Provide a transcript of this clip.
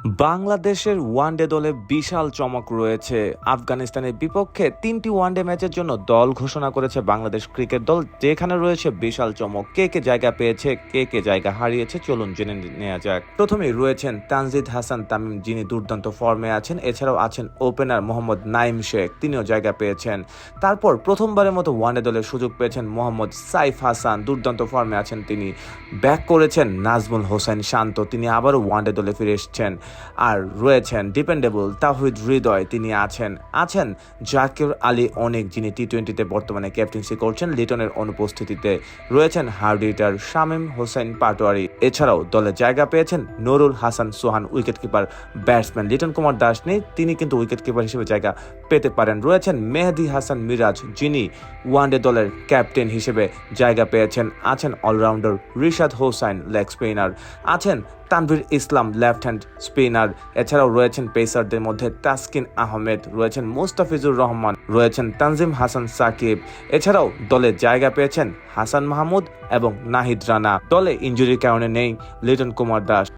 বাংলাদেশের ওয়ানডে দলে বিশাল চমক রয়েছে। আফগানিস্তানের বিপক্ষে ৩টি ওয়ানডে ম্যাচের জন্য দল ঘোষণা করেছে বাংলাদেশ ক্রিকেট দল, যেখানে রয়েছে বিশাল চমক। কে কে জায়গা পেয়েছে, কে কে জায়গা হারিয়েছে, চলুন জেনে নেওয়া যাক। প্রথমেই রয়েছেন তানজিদ হাসান তামিম, যিনি দুর্দান্ত ফর্মে আছেন। এছাড়াও আছেন ওপেনার মোহাম্মদ নাইম শেখ, তিনিও জায়গা পেয়েছেন। তারপর প্রথমবারের মতো ওয়ানডে দলের সুযোগ পেয়েছেন মোহাম্মদ সাইফ হাসান, দুর্দান্ত ফর্মে আছেন তিনি। ব্যাক করেছেন নাজমুল হোসেন শান্ত, তিনি আবারও ওয়ানডে দলে ফিরে এসেছেন। আর রয়েছেন ডিপেন্ডেবল তাওহিদ হৃদয়, তিনি আছেন জাকির আলী অনেক, যিনি টি-20-তে বর্তমানে ক্যাপ্টেন্সি করছেন লিটনের অনুপস্থিতিতে। রয়েছেন হার্ড হিটার শামীম হোসেন পাটোয়ারি। এছাড়াও দলে জায়গা পেয়েছেন Nurul Hasan Sohan, wicket keeper batsman. Liton Kumar Das নেই, তিনি কিন্তু উইকেট কিপার হিসেবে জায়গা পেতে পারেন। রয়েছেন মেহেদী হাসান মিরাজ, যিনি ওয়ানডে দলের ক্যাপ্টেন হিসেবে জায়গা পেয়েছেন। আছেন allrounder Rishad Hossain, leg spinner. আছেন Tanvir Islam, left hand spinner. এছাড়াও রয়েছেন পেসারদের মধ্যে তাসকিন আহমেদ, রয়েছেন মুস্তাফিজুর রহমান, রয়েছেন তানজিম হাসান সাকিব। এছাড়াও দলে জায়গা পেয়েছেন হাসান মাহমুদ এবং নাহিদ রানা। দলে ইনজুরির কারণে নেই লিটন কুমার দাস।